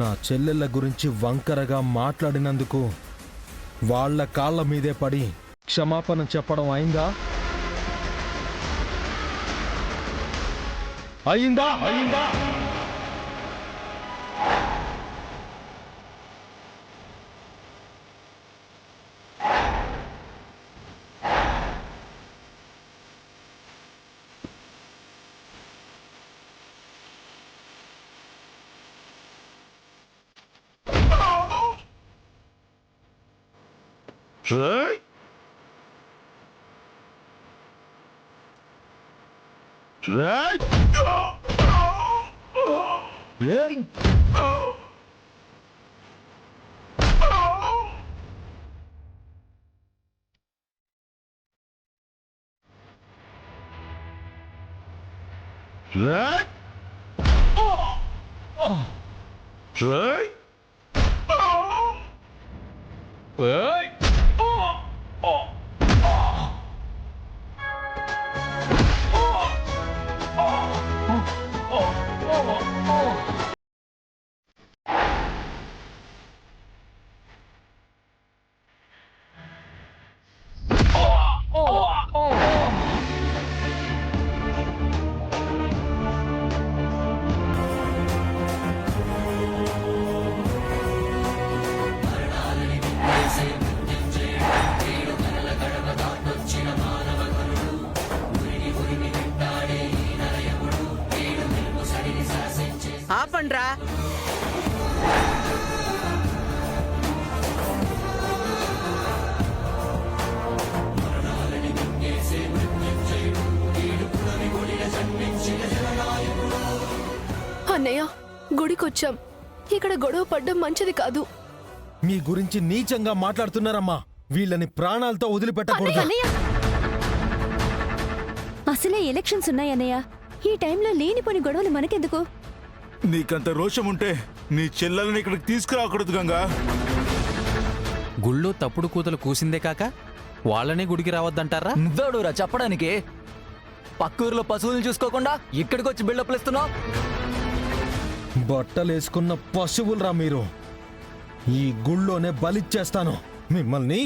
నా చెల్లెళ్ళ గురించి వంకరగా మాట్లాడినందుకు వాళ్ళ కాళ్ళ మీదే పడి క్షమాపణ చెప్పడం అయిందా? అయిందా? అయిందా? Hey! Hey! Hey! Hey! Hey! Hey! ఆపండ్రా. అన్నయ్య, గుడికొచ్చాం. ఇక్కడ గొడవ పడ్డం మంచిది కాదు. మీ గురించి నీచంగా మాట్లాడుతున్నారమ్మా. వీళ్ళని ప్రాణాలతో వదిలిపెట్టకూడదు. అసలే ఎలక్షన్స్ ఉన్నాయన్నయ్య. ఈ టైంలో లేనిపోని గొడవలు మనకెందుకు? నీకంత రోషం ఉంటే నీ చెల్లెల్ని ఇక్కడికి తీసుకురాకూడదు గంగా. గుళ్ళో తప్పుడు కూతలు కూసిందే కాక వాళ్ళనే గుడికి రావద్దంటారా? నువ్వెవడురా చెప్పడానికి? పక్కూరులో పశువులు చూసుకోకుండా ఇక్కడికి వచ్చి బిల్డప్లు ఇస్తున్నావు. బట్టలేసుకున్న పశువులరా మీరు. ఈ గుళ్ళోనే బలిచ్చేస్తాను మిమ్మల్ని.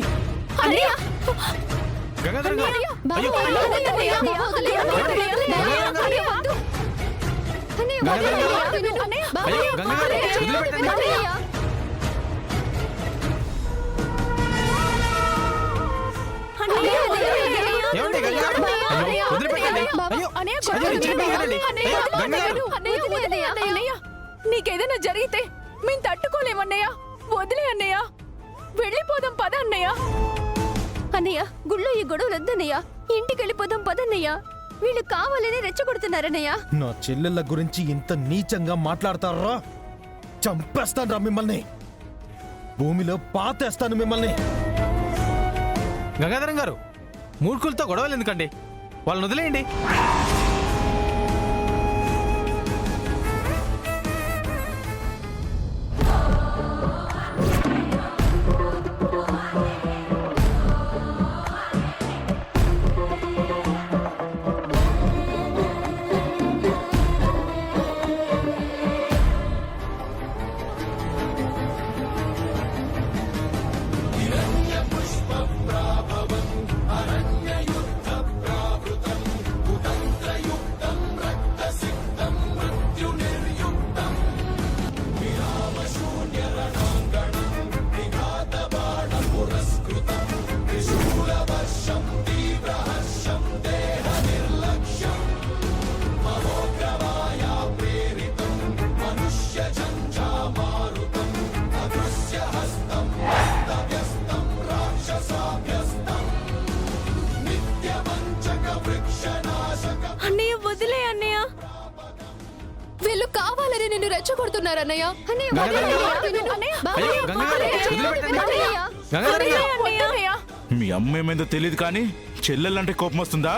నీకేదైనా జరిగితే మేము తట్టుకోలేమన్నయ్య. వదిలే అన్నయ్య, వెళ్ళిపోదాం పద అన్నయ్య. అన్నయ్య, గుళ్ళో ఈ గొడవలు వద్దన్నయ్య. ఇంటికి వెళ్ళిపోదాం పదన్నయ్య. వీళ్ళు కావాలని రెచ్చగొడుతున్నారన్నయ్య. నా చెల్లెళ్ళ గురించి ఇంత నీచంగా మాట్లాడతారా? చంపేస్తాను మిమ్మల్ని. భూమిలో పాతేస్తాను మిమ్మల్ని. గంగాధరం గారు, మూర్ఖులతో గొడవలు ఎందుకండి? వాళ్ళని వదిలేయండి. వీళ్ళు కావాలని నిన్ను రెచ్చగొడుతున్నారన్నయ్య. మీ అమ్మ ఏమైందో తెలియదు కానీ చెల్లెలంటే కోపం వస్తుందా?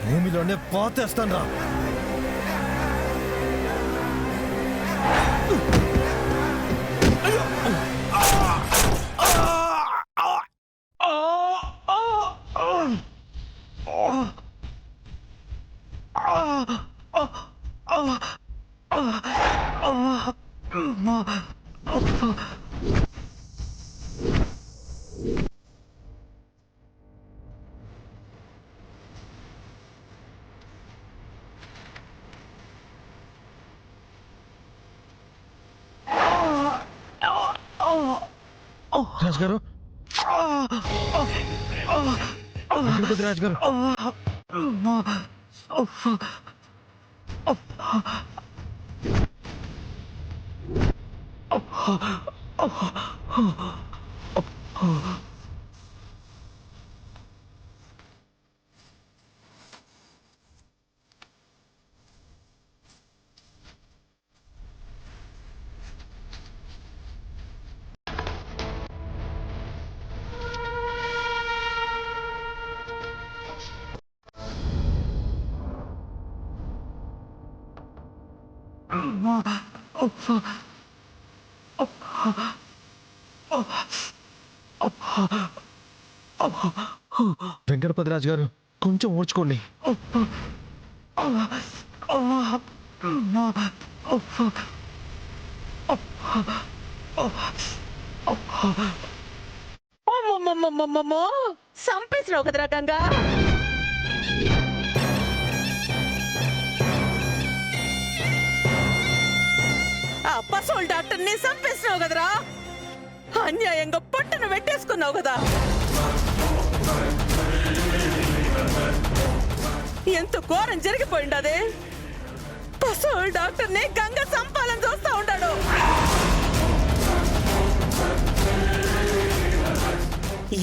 భూమిలోనే పాతేస్తాను రా. రాజుగారు, ఎక్కడికి రాజుగారు? వెంకటపతి రాజు గారు, కొంచెం ఓర్చుకోండి. అమ్మమ్మమ్మమ్మమ్మో, సంపేసినావు కదరా గంగా. ఆ పశువుల డాక్టర్ని సంపేసినావు కదరా. అన్యాయంగా పొట్టను పెట్టేసుకున్నావు కదా. ఎంత ఘోరం జరిగిపోయిండదే. పశువుల డాక్టర్ని గంగ సంపాలని చూస్తా ఉన్నాడు.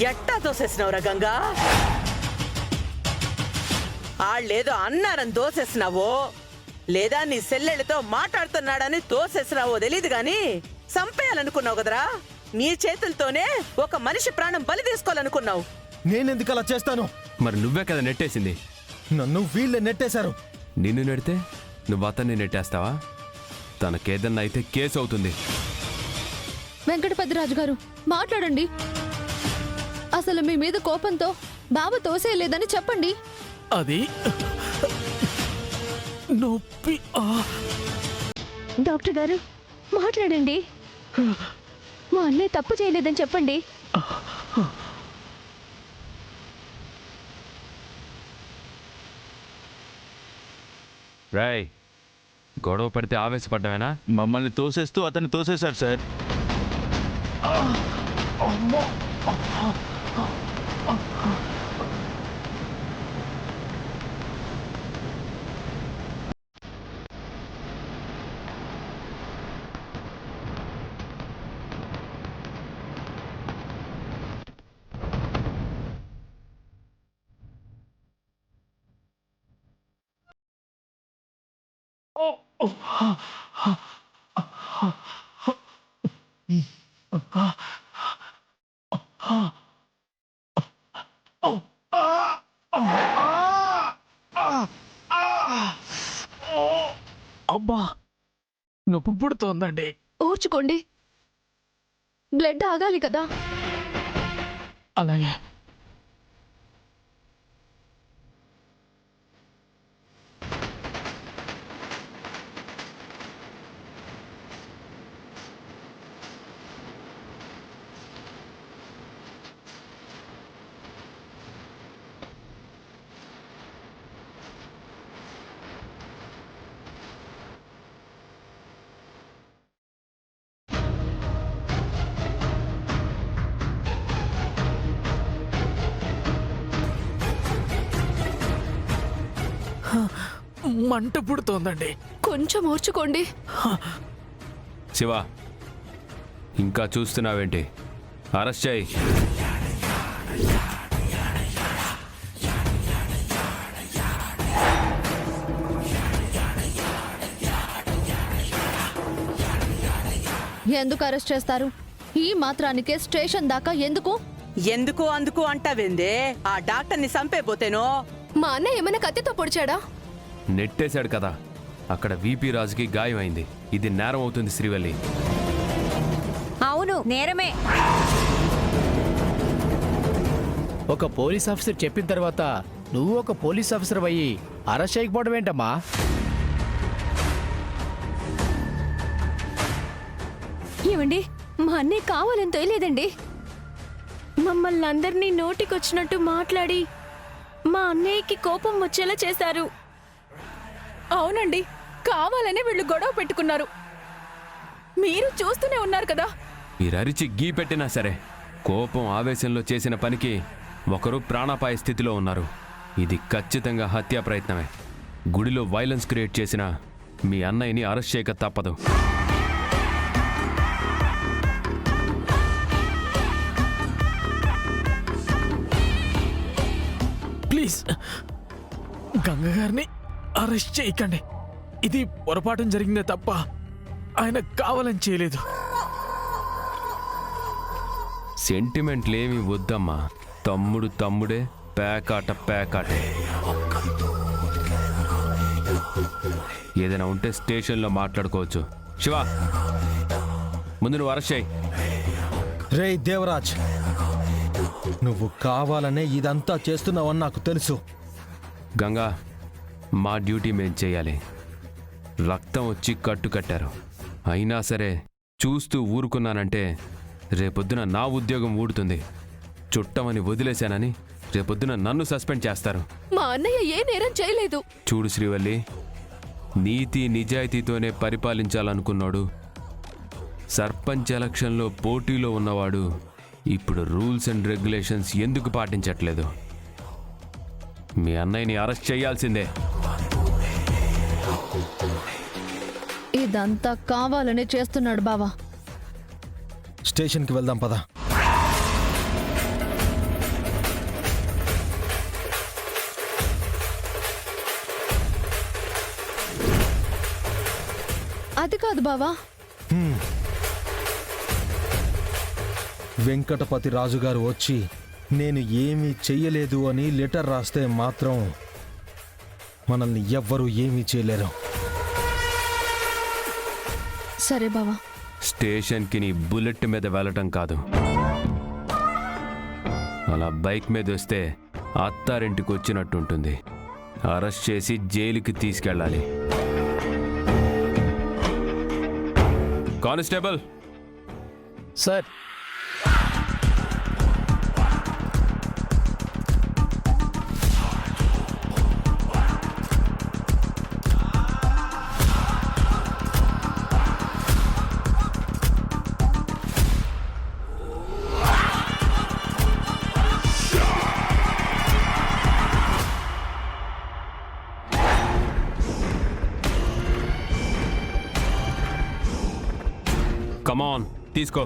ఎట్టా దోసేసినావురా గంగా? ఆళ్ళేదో అన్నారని దోసేసినావో, లేదా నీ సెల్లెళ్ళతో మాట్లాడుతున్నాడని దోసేసినావో తెలీదు గాని సంపేయాలనుకున్నావు కదరా. నీ చేతులతోనే ఒక మనిషి ప్రాణం బలి తీసుకోవాలనుకున్నావు. నేనెందుకు అలా చేస్తాను? మరి నువ్వే కదా నెట్టేసింది. నన్ను వీళ్ళే నెట్టేశారు. నిన్ను నెడితే నువ్వు అతన్ని నెట్టేస్తావా? తనకేదన్నా అయితే కేసు అవుతుంది. వెంకటపతి రాజు గారు, మాట్లాడండి. అసలు మీ మీద కోపంతో బావ తోసేయలేదని చెప్పండి. అది నొప్పి. డాక్టర్ గారు, మాట్లాడండి. మా అన్నయ్య తప్పు చేయలేదని చెప్పండి. రాయ్, గొడవ పడితే ఆవేశపడ్డావేనా? మమ్మల్ని తోసేస్తూ అతన్ని తోసేశారు సార్. అబ్బా, నొప్పి పుడుతోందండి. ఓర్చుకోండి, బ్లడ్ ఆగాలి కదా. అలాగే. మంట పుడుతోందండి. కొంచెం ఓర్చుకోండి. శివ, ఇంకా చూస్తున్నావేంటి? అరెస్ట్ చేయి. ఎందుకు అరెస్ట్ చేస్తారు? ఈ మాత్రానికే స్టేషన్ దాకా ఎందుకు? ఎందుకు అందుకు అంటావేందే? ఆ డాక్టర్ని సంపేపోతేనో మా అన్న ఏమైనా కత్తితో పొడిచాడా? నెట్టేశాడు కదా, అక్కడ వీపీ రాజుకి గాయమైంది. ఇది నేరం అవుతుంది శ్రీవల్లి. అవును, నేరమే. ఒక పోలీస్ ఆఫీసర్ చెప్పిన తర్వాత నువ్వు ఒక పోలీస్ ఆఫీసర్ అయ్యి అరెస్ట్ చేయకపోవడం ఏంటమ్మా? ఏమండి, మా అన్నయ్య కావాలని తోయలేదండి. మమ్మల్ని అందరినీ నోటికొచ్చినట్టు మాట్లాడి మా అన్నయ్యకి కోపం వచ్చేలా చేశారు. అవునండి, కావాలనే వీళ్ళు గొడవ పెట్టుకున్నారు. మీరు చూస్తూనే ఉన్నారు కదా. మీరరిచి గీ పెట్టినా సరే కోపం ఆవేశంలో చేసిన పనికి ఒకరు ప్రాణాపాయ స్థితిలో ఉన్నారు. ఇది ఖచ్చితంగా హత్యా ప్రయత్నమే. గుడిలో వైలెన్స్ క్రియేట్ చేసిన మీ అన్నయ్యని అరెస్ట్ చేయక తప్పదు. ప్లీజ్ గంగ గారిని అరెస్ట్ చేయకండి. ఇది పొరపాటు జరిగిందే తప్ప ఆయన కావాలని చేయలేదు. సెంటిమెంట్లేమీ వద్దమ్మా. తమ్ముడు తమ్ముడే, పేకాట పేకాటే. ఏదైనా ఉంటే స్టేషన్లో మాట్లాడుకోవచ్చు. శివ, ముందు నువ్వు అరెస్ట్ చేయి. రేయ్ దేవరాజ్, నువ్వు కావాలనే ఇదంతా చేస్తున్నావని నాకు తెలుసు. గంగా, మా డ్యూటీ మేం చేయాలి. రక్తం వచ్చి కట్టు కట్టారు. అయినా సరే చూస్తూ ఊరుకున్నానంటే రేపొద్దున నా ఉద్యోగం ఊడుతుంది. చుట్టమని వదిలేశానని రేపొద్దున నన్ను సస్పెండ్ చేస్తారు. మా అన్నయ్య ఏ నేరం చేయలేదు. చూడు శ్రీవల్లి, నీతి నిజాయితీతోనే పరిపాలించాలనుకున్నాడు. సర్పంచ్ ఎలక్షన్లో పోటీలో ఉన్నవాడు ఇప్పుడు రూల్స్ అండ్ రెగ్యులేషన్స్ ఎందుకు పాటించట్లేదు? మీ అన్నయ్యని అరెస్ట్ చేయాల్సిందే. ఇదంతా కావాలనే చేస్తున్నాడు బావా. స్టేషన్కి వెళ్దాం పద. అది కాదు బావా. వెంకటపతి రాజుగారు వచ్చి నేను ఏమీ చెయ్యలేదు అని లెటర్ రాస్తే మాత్రం మనల్ని ఎవ్వరూ ఏమీ చేయలేరు. సరే బావా. స్టేషన్కి నీ బుల్లెట్ మీద వెళ్ళటం కాదు, అలా బైక్ మీద వస్తే అత్తారింటికి వచ్చినట్టుంటుంది. అరెస్ట్ చేసి జైలుకి తీసుకెళ్ళాలి. కానిస్టేబుల్ సార్, కమాన్ తీసుకో.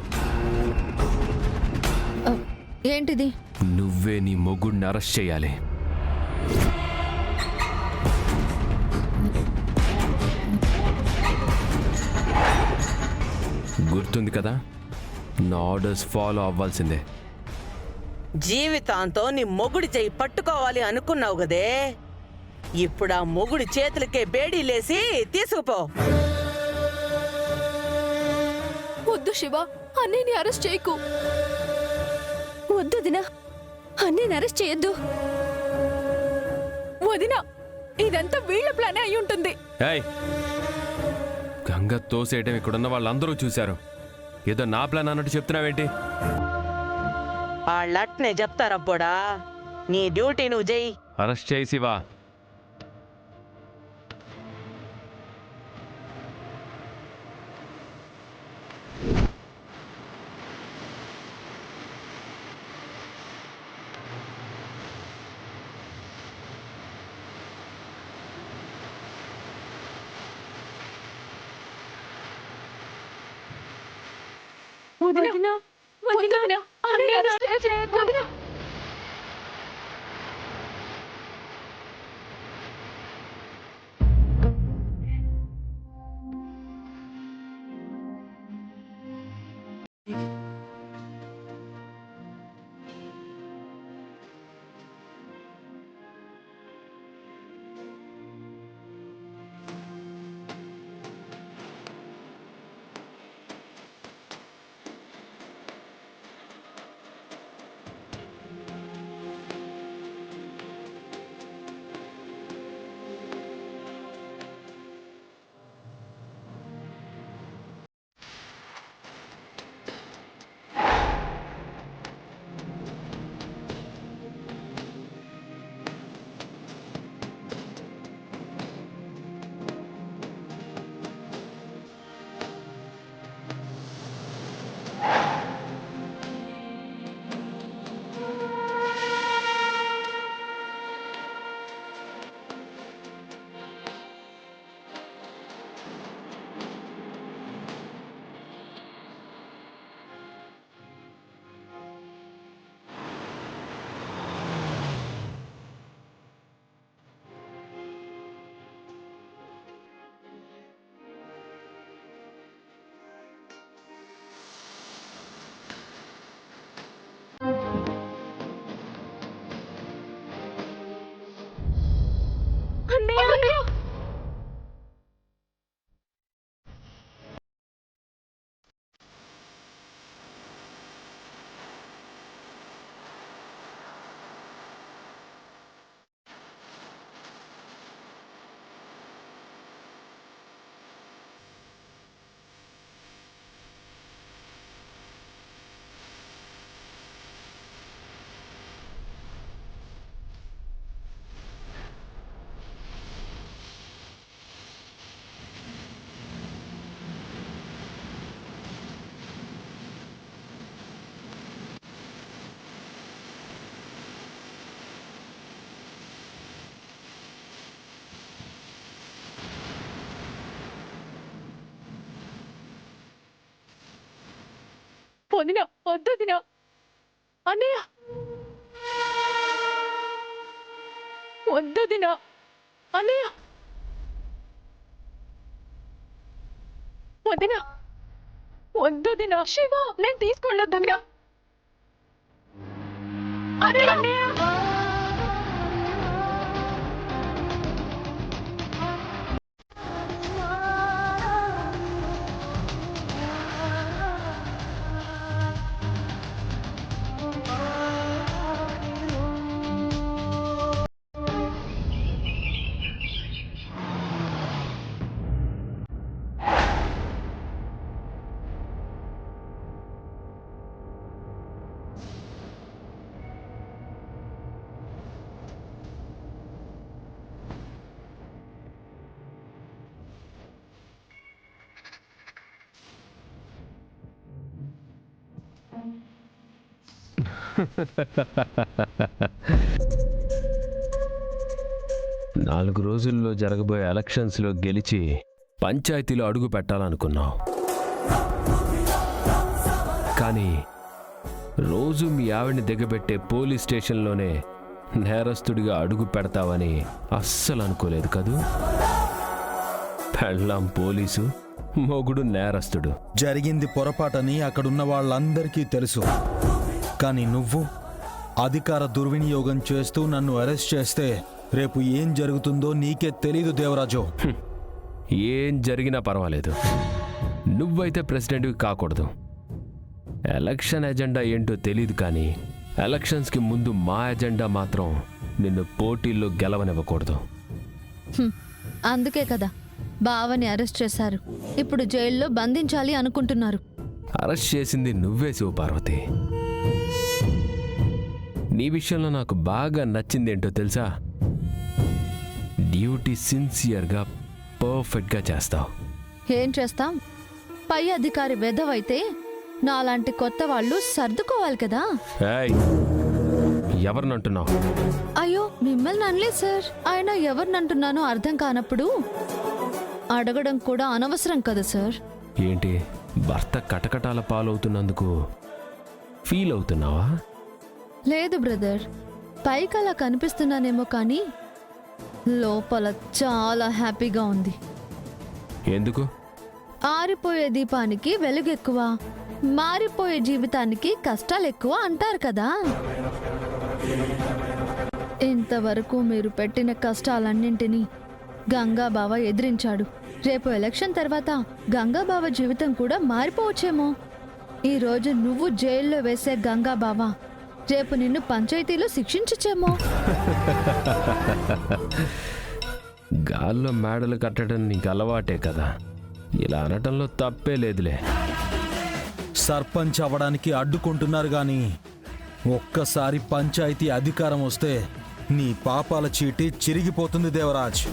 ఏంటిది? నువ్వే నీ మొగుడిని అరెస్ట్ చేయాలి. గుర్తుంది కదా, నా ఆర్డర్స్ ఫాలో అవ్వాల్సిందే. జీవితాంతం నీ మొగుడి చెయ్యి పట్టుకోవాలి అనుకున్నావు గదే, ఇప్పుడు ఆ మొగుడి చేతులకే బేడీలేసి తీసుకుపో. వద్దు శివ, అన్నయ్యని అరెస్ట్ చేయకు. వద్దు దినా, అన్నయ్యని అరెస్ట్ చేయొద్దు. వదినా, ఇదంతా వీళ్ళ ప్లానే అయి ఉంటుంది. ఏయ్, గంగ తోసేయటం ఇక్కడున్న వాళ్ళందరూ చూశారు. ఏదో నా ప్లాన్ అన్నట్టు చెప్తున్నావేంటి? వాళ్ళట్నే చెప్తారబ్బోడా. నీ డ్యూటీ నువ్వు చెయ్యి. అరెస్ట్ చేసివా? వదినా, వదినా, అన్నయ్యని అరెస్ట్ చేయొద్దు. వదినా. వదిన వద్దొదిన అన్నయ్య వద్దొదిన అన్నయ్య వదిన వద్దొదిన శివ నేను తీసుకెళ్ళొద్దన్నయ్య అన్నయ్య నాలుగు రోజుల్లో జరగబోయే ఎలక్షన్స్లో గెలిచి పంచాయతీలో అడుగు పెట్టాలనుకున్నావు. కానీ రోజు మీ ఆవిడ్ని దిగబెట్టే పోలీస్ స్టేషన్లోనే నేరస్తుడిగా అడుగు పెడతావని అస్సలు అనుకోలేదు కదూ. పెళ్ళాం పోలీసు, మొగుడు నేరస్తుడు. జరిగింది పొరపాటని అక్కడున్న వాళ్ళందరికీ తెలుసు. కానీ నువ్వు అధికార దుర్వినియోగం చేస్తూ నన్ను అరెస్ట్ చేస్తే రేపు ఏం జరుగుతుందో నీకే తెలీదు దేవరాజు. ఏం జరిగినా పర్వాలేదు, నువ్వైతే ప్రెసిడెంట్వి కాకూడదు. ఎలక్షన్ ఎజెండా ఏంటో తెలీదు, కానీ ఎలక్షన్స్కి ముందు మా ఎజెండా మాత్రం నిన్ను పోటీల్లో గెలవనివ్వకూడదు. అందుకే కదా బావని అరెస్ట్ చేశారు. ఇప్పుడు జైల్లో బంధించాలి అనుకుంటున్నారు. అరెస్ట్ చేసింది నువ్వే శివపార్వతి. నీ విషయంలో నాకు బాగా నచ్చిందేంటో తెలుసా? డ్యూటీ సిన్సియర్గా పర్ఫెక్ట్గా చేస్తావు. ఏం చేస్తాం? పై అధికారి వెధవైతే నాలాంటి కొత్త వాళ్ళు సర్దుకోవాలి కదా. ఏయ్, ఎవరినంటున్నావు? అయ్యో మిమ్మల్ని అనలేదు సార్. ఆయన ఎవరినంటున్నానో అర్థం కానప్పుడు అడగడం కూడా అనవసరం కదా సార్. ఏంటి, భర్త కటకటాల పాలవుతున్నందుకు ఫీల్ అవుతున్నావా? లేదు బ్రదర్, పైకి అలా కనిపిస్తున్నానేమో కానీ లోపల చాలా హ్యాపీగా ఉంది. ఎందుకు? ఆరిపోయే దీపానికి వెలుగు ఎక్కువ, మారిపోయే జీవితానికి కష్టాలు ఎక్కువ అంటారు కదా. ఇంతవరకు మీరు పెట్టిన కష్టాలన్నింటినీ గంగాబావ ఎదిరించాడు. రేపు ఎలక్షన్ తర్వాత గంగాబావ జీవితం కూడా మారిపోవచ్చేమో. ఈరోజు నువ్వు జైల్లో వేసే గంగాబావ రేపు నిన్ను పంచాయతీలో శిక్షించచ్చేమో. గాల్లో మేడలు కట్టడం నీకు అలవాటే కదా, ఇలా అనటంలో తప్పే లేదులే. సర్పంచ్ అవ్వడానికి అడ్డుకుంటున్నారు గాని ఒక్కసారి పంచాయతీ అధికారం వస్తే నీ పాపాల చీటి చిరిగిపోతుంది దేవరాజ్.